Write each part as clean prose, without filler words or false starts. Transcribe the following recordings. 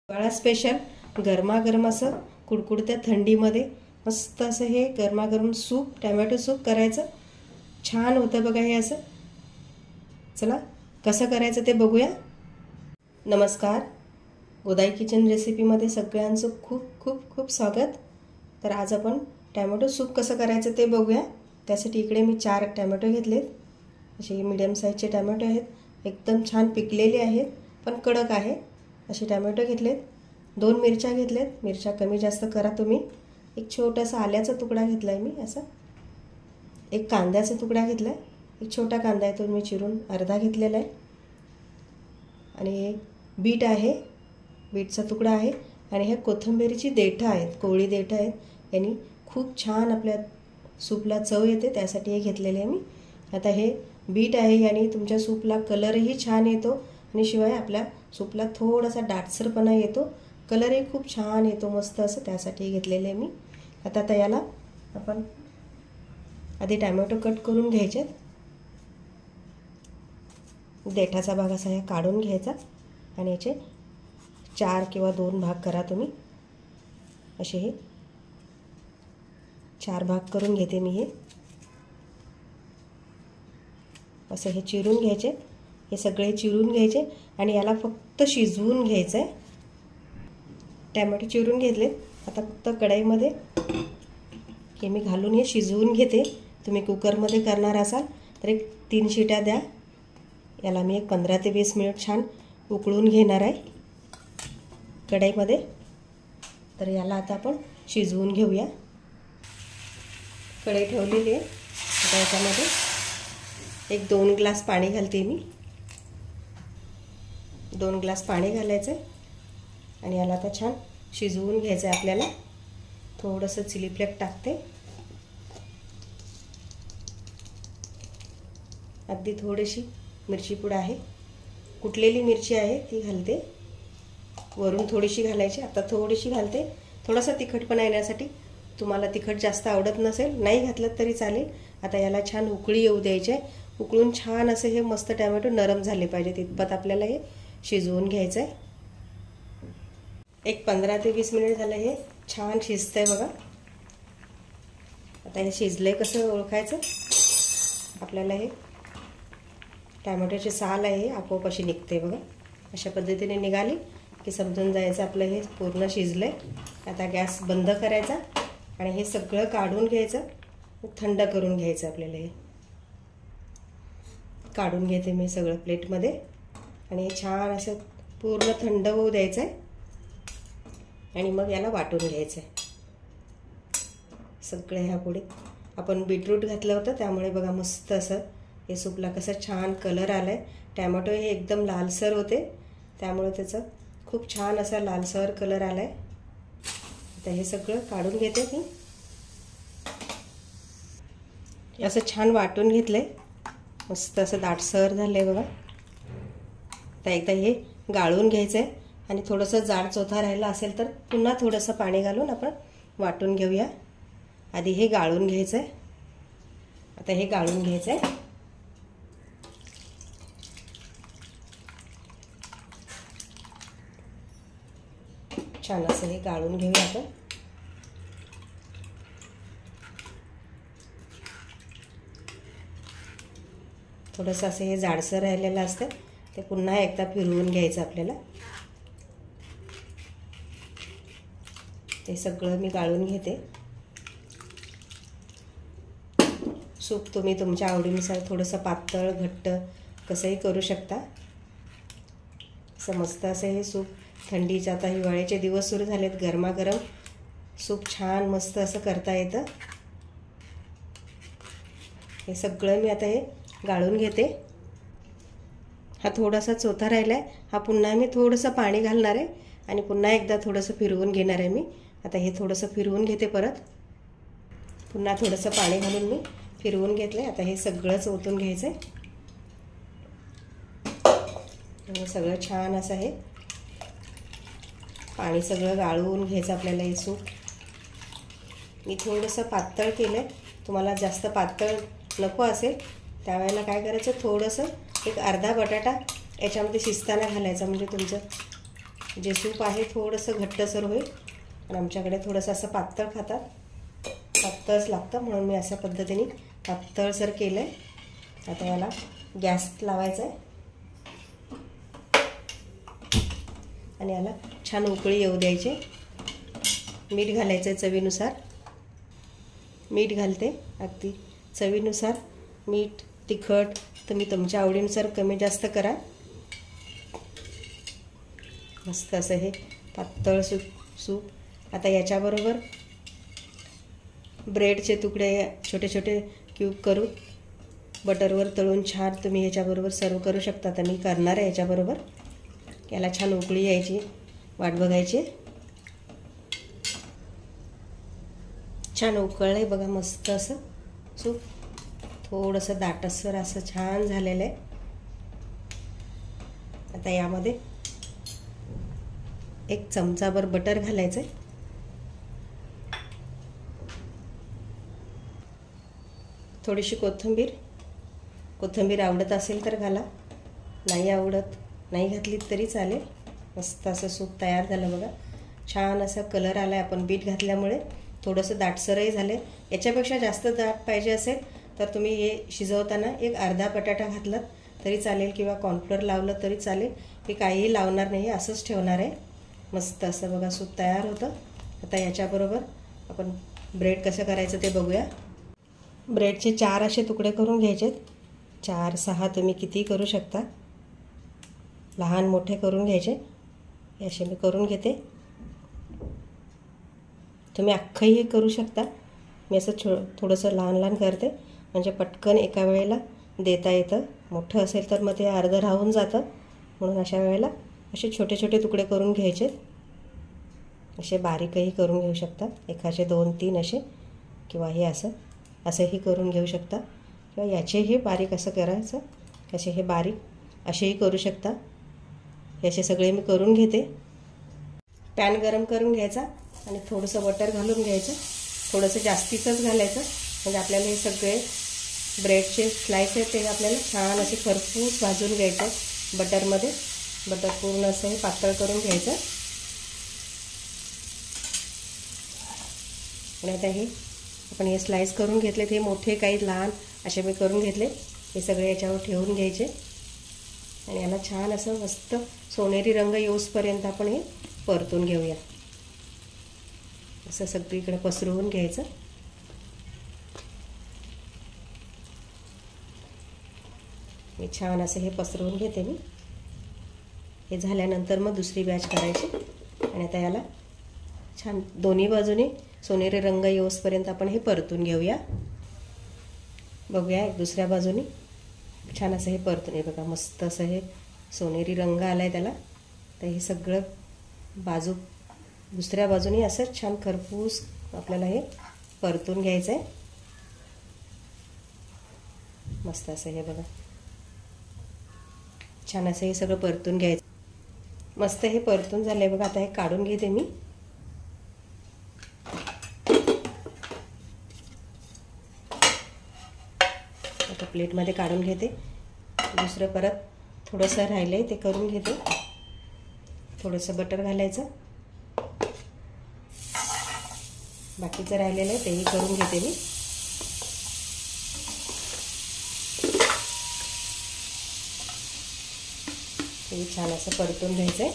हिवाळा स्पेशल गरमागरम असं कुडकुडत्या थंडीमध्ये मस्त असं हे गरमागरम सूप, टोमॅटो सूप करायचं. छान होतं बघा हे असं. चला कसं करायचं ते बघूया. नमस्कार, गोदाई किचन रेसिपीमध्ये सगळ्यांचं खूप खूप खूप स्वागत. तर आज आपण टोमॅटो सूप कसं करायचं ते बघूया. त्यासाठी इकडे मी 4 टोमॅटो घेतलेत. असे मीडियम साईजचे टोमॅटो आहेत. एकदम छान पिकलेले आहेत पण कडक आहे असे टोमॅटो घेतलेत. 2 मिरच्या घेतलेत. मिरच्या कमी जास्त करा तुम्ही. एक छोटासा आल्याचा तुकडा घेतलाय मी असा. एक कांद्याचा तुकडा घेतलाय. एक छोटा कांदा आहे तो मी चिरून अर्धा घेतलेला आहे. आणि बीट आहे, बीटचा तुकडा आहे. आणि हे कोथिंबीरची देठं आहेत, कोवळी देठं आहेत. यांनी खूप छान आपल्या सूपला चव येते, त्यासाठी हे घेतलेले आहे मी. आता हे बीट आहे याने तुमच्या सूपला कलरही छान येतो आणि शिवाय आपल्या सूपला थोडासा दाटसरपणा येतो. कलरही खूप छान येतो मस्त असं, त्यासाठी घेतलेले आहे मी. आता याला आपण आधी टोमॅटो कट करून घ्यायचे. देठाचा भाग असा हे काढून घ्यायचा आणि याचे 4 किंवा 2 भाग करा तुम्ही. असे हे 4 भाग करून घेते मी. हे असं हे चिरून घ्यायचे. हे सगळे चिरून घ्यायचे आणि याला फक्त शिजवून घ्यायचं आहे. टोमॅटो चिरून घेतले. आता फक्त कढईमध्ये हे मी घालून हे शिजवून घेते. तुम्ही कुकरमध्ये करणार असाल तर एक 3 शिट्या द्या. याला मी एक 15 ते 20 मिनिट छान उकळून घेणार आहे कढईमध्ये. तर याला आता आपण शिजवून घेऊया. कढई ठेवलेली आहे. आता याच्यामध्ये एक 2 ग्लास पाणी घालते मी. 2 ग्लास पाणी घालायचं आणि याला आता छान शिजवून घ्यायचं आहे आपल्याला. थोडंसं चिली फ्लेक्स टाकते. अगदी थोडीशी मिरची पूड आहे, कुटलेली मिरची आहे ती घालते. वरून थोडीशी घालायची, आता थोडीशी घालते थोडासा तिखटपणा येण्यासाठी. तुम्हाला तिखट जास्त आवडत नसेल नाही घातलं तरी चालेल. आता याला छान उकळी येऊ द्यायची आहे. उकळून छान असं हे मस्त टोमॅटो नरम झाले पाहिजे तितपत आपल्याला हे शिजवून घ्यायचं आहे. एक 15 ते 20 मिनिट झालं हे छान शिजतंय बघा. आता हे शिजलंय कसं ओळखायचं. आपल्याला हे टोमॅटोची साल आहे आपोआप अशी निघते बघा. अशा पद्धतीने निघाली की समजून जायचं आपलं हे पूर्ण शिजलंय. आता गॅस बंद करायचा आणि हे सगळं काढून घ्यायचं, थंड करून घ्यायचं आपल्याला. हे काढून घेते मी सगळं प्लेटमध्ये आणि हे छान असं पूर्ण थंड होऊ द्यायचं आहे आणि मग याला वाटून घ्यायचं आहे. सगळे ह्या पुढे आपण बीटरूट घातलं होतं त्यामुळे बघा मस्त असं हे सूपला कसं छान कलर आला आहे. टोमॅटो हे एकदम लालसर होते त्यामुळे त्याचं खूप छान असा लालसर कलर आला आहे. आता हे सगळं काढून घेते मी. असं छान वाटून घेतलं आहे. मस्त असं दाटसर झालं आहे बघा. आता एकदा हे गाळून घ्यायचं आहे आणि थोडंसं जाड चोथा राहिला असेल तर पुन्हा थोडंसं पाणी घालून आपण वाटून घेऊया. आधी हे गाळून घ्यायचं आहे. आता हे गाळून घ्यायचं आहे. छान असं हे गाळून घेऊया आपण. थोडंसं असं हे जाडसर राहिलेलं असतं ते पुन्हा एकदा फिरवून घ्यायचं आपल्याला. ते सगळं मी गाळून घेते. सूप तुम्ही तुमच्या आवडीनुसार थोडंसं पातळ घट्ट कसंही करू शकता. असं मस्त असं हे सूप थंडीच्या आता हिवाळ्याचे दिवस सुरू झालेत. गरमागरम सूप छान मस्त असं करता येतं. हे सगळं मी आता हे गाळून घेते. हा थोडासा चोथा राहिला आहे. हा पुन्हा मी थोडंसं पाणी घालणार आहे आणि पुन्हा एकदा थोडंसं फिरवून घेणार आहे मी. आता हे थोडंसं फिरवून घेते परत. पुन्हा थोडंसं पाणी घालून मी फिरवून घेतलं आहे. आता हे सगळंच ओतून घ्यायचं आहे आणि सगळं छान असं हे पाणी सगळं गाळून घ्यायचं आपल्याला. हे सूप मी थोडंसं पातळ केलं आहे. तुम्हाला जास्त पातळ नको असेल त्यावेळेला काय करायचं, थोडंसं एक अर्धा बटाटा याच्यामध्ये शिजताना घालायचा, म्हणजे तुमचं जे सूप आहे थोडंसं घट्टसर होईल आणि आमच्याकडे थोडंसं असं पातळ खातात, पातळच लागतं म्हणून मी अशा पद्धतीने पातळसर केलं आहे. आता याला गॅस लावायचा आहे आणि याला छान उकळी येऊ द्यायची. मीठ घालायचं आहे चवीनुसार. मीठ घालते अगदी चवीनुसार. मीठ तिखट तुम्ही तुमच्या आवडीनुसार कमी जास्त करा. मस्त असं हे पातळ सूप. आता याच्याबरोबर ब्रेडचे तुकडे छोटे छोटे क्यूब करून बटरवर तळून छान तुम्ही याच्याबरोबर सर्व करू शकता. तर मी करणार आहे याच्याबरोबर. याला छान उकळी यायची, वाट बघायची. छान उकळलं आहे बघा, मस्त असं सूप. थोडंसं दाटसर असं छान झालेलं आहे. आता यामध्ये 1 चमचाभर बटर घालायचं आहे. थोडीशी कोथिंबीर आवडत असेल तर घाला, नाही आवडत नाही घातली तरी चालेल. मस्त असं सूप तयार झालं बघा. छान असा कलर आला आहे. आपण बीट घातल्यामुळे थोडंसं दाटसरही झालं. याच्यापेक्षा जास्त दाट पाहिजे असेल तर तुम्ही हे शिजवताना एक अर्धा बटाटा घातलात तरी चालेल किंवा कॉर्नफ्लोअर लावलं तरी चालेल. मी काहीही लावणार नाही, असंच ठेवणार आहे. मस्त असं बघा सूप तयार होतं. आता याच्याबरोबर आपण ब्रेड कसं करायचं ते बघूया. ब्रेडचे 4 असे तुकडे करून घ्यायचे. 4-6 तुम्ही किती करू शकता. लहान मोठे करून घ्यायचे. असे मी करून घेते. तुम्ही अख्खंही करू शकता. मी असं थोडंसं लहान लहान करते म्हणजे पटकन एका वेळेला देता येतं. मोठं असेल तर मग ते अर्धं राहून जातं, म्हणून अशा वेळेला असे छोटे छोटे तुकडे करून घ्यायचे. असे बारीकही करून घेऊ शकता, एकाचे 2-3 असे, किंवा हे असंही करून घेऊ शकता, किंवा याचेही बारीक असं करायचं. असे हे बारीक असेही करू शकता. याचे सगळे मी करून घेते. पॅन गरम करून घ्यायचा आणि थोडंसं बटर घालून घ्यायचं. थोडंसं जास्तीचंच घालायचं म्हणजे आपल्याला हे सगळे ब्रेडचे स्लाइस आहेत ते आपल्याला छान असे खरपूस भाजून घ्यायचं बटरमध्ये. बटर पूर्ण असं हे पातळ करून घ्यायचं. आणि आता हे आपण हे स्लाइस करून घेतले, हे मोठे काही लहान असे मी करून घेतले. हे सगळे याच्यावर ठेवून घ्यायचे आणि याला छान असं मस्त सोनेरी रंग येऊसपर्यंत आपण हे परतून घेऊया. असं सगळीकडे पसरवून घ्यायचं. मी छान असं हे पसरवून घेते मी. हे झाल्यानंतर मग दुसरी बॅच करायची. आणि आता याला छान दोन्ही बाजूने सोनेरी रंग येऊसपर्यंत आपण हे परतून घेऊया. बघूया दुसऱ्या बाजूने छान असं हे परतून. हे बघा मस्त असं हे सोनेरी रंग आला आहे त्याला. तर हे सगळं बाजू दुसऱ्या बाजूने असं छान खरपूस आपल्याला हे परतून घ्यायचं आहे. मस्त असं हे बघा छान असं हे सगळं परतून घ्यायचं. मस्त हे परतून झालं बघा. आता हे काढून घेते मी. आता प्लेटमध्ये काढून घेते. दुसरं परत थोडंसं राहिलं आहे ते करून घेते. थोडंसं बटर घालायचं. बाकीचं राहिलेलं आहे तेही करून घेते मी. ते छान असं परतून घ्यायचं आहे.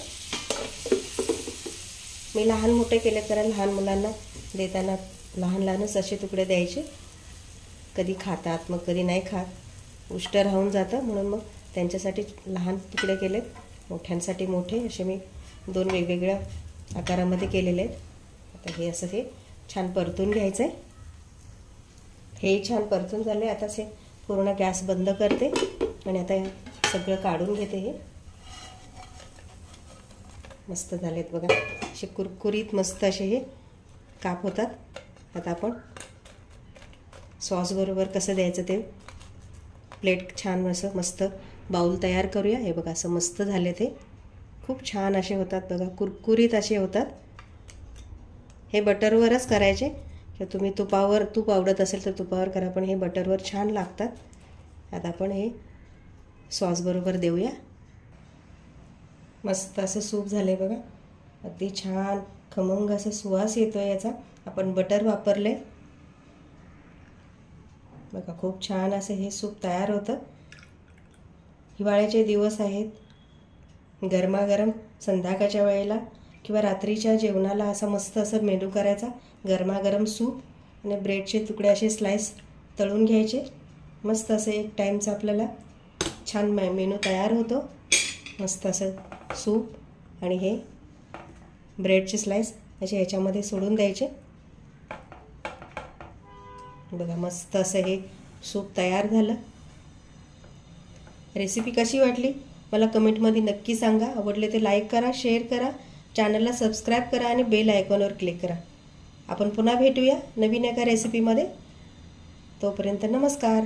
मी लहान मोठे केले कारण लहान मुलांना देताना लहान लहानच असे तुकडे द्यायचे. कधी खातात मग कधी नाही खात, उष्ट राहून जातं, म्हणून मग त्यांच्यासाठी लहान तुकडे केलेत. मोठ्यांसाठी मोठे असे मी 2 वेगवेगळ्या आकारामध्ये केलेले आहेत. आता हे असं हे छान परतून घ्यायचं आहे. हे छान परतून झाले. आता हे पूर्ण गॅस बंद करते आणि आता सगळं काढून घेते. हे मस्त झालेत बघा. असे कुरकुरीत मस्त असे हे काप होतात. आता आपण सॉसबरोबर कसं द्यायचं ते प्लेट छान असं मस्त बाउल तयार करूया. हे बघा असं मस्त झाले. ते खूप छान असे होतात बघा, कुरकुरीत असे होतात. हे बटरवरच करायचे किंवा तुम्ही तूप आवडत असेल तर तुपावर करा, पण हे बटरवर छान लागतात. आता आपण हे सॉसबरोबर देऊया. मस्त असं सूप झालंय बघा. अगदी छान खमंग असं सुवास येतोय याचा. आपण बटर वापरले बघा. खूप छान असं हे सूप तयार होतं. हिवाळ्याचे दिवस आहेत. गरमागरम संध्याकाळच्या वेळेला किंवा रात्रीच्या जेवणाला असा मस्त असं मेनू करायचा. गरमागरम सूप आणि ब्रेडचे तुकडे असे स्लाइस तळून घ्यायचे. मस्त असं एक टाईमचा आपल्याला छान मेनू तयार होतो. मस्त असं सूप आणि हे ब्रेडचे स्लाइस असे ह्याच्यामध्ये सोडून द्यायचे बघा. मस्त असं हे सूप तयार झालं. रेसिपी कशी वाटली मला कमेंटमध्ये नक्की सांगा. आवडले ते लाईक करा, शेअर करा, चॅनलला सबस्क्राईब करा आणि बेल आयकॉनवर क्लिक करा. आपण पुन्हा भेटूया नवीन एका रेसिपीमध्ये. तोपर्यंत नमस्कार.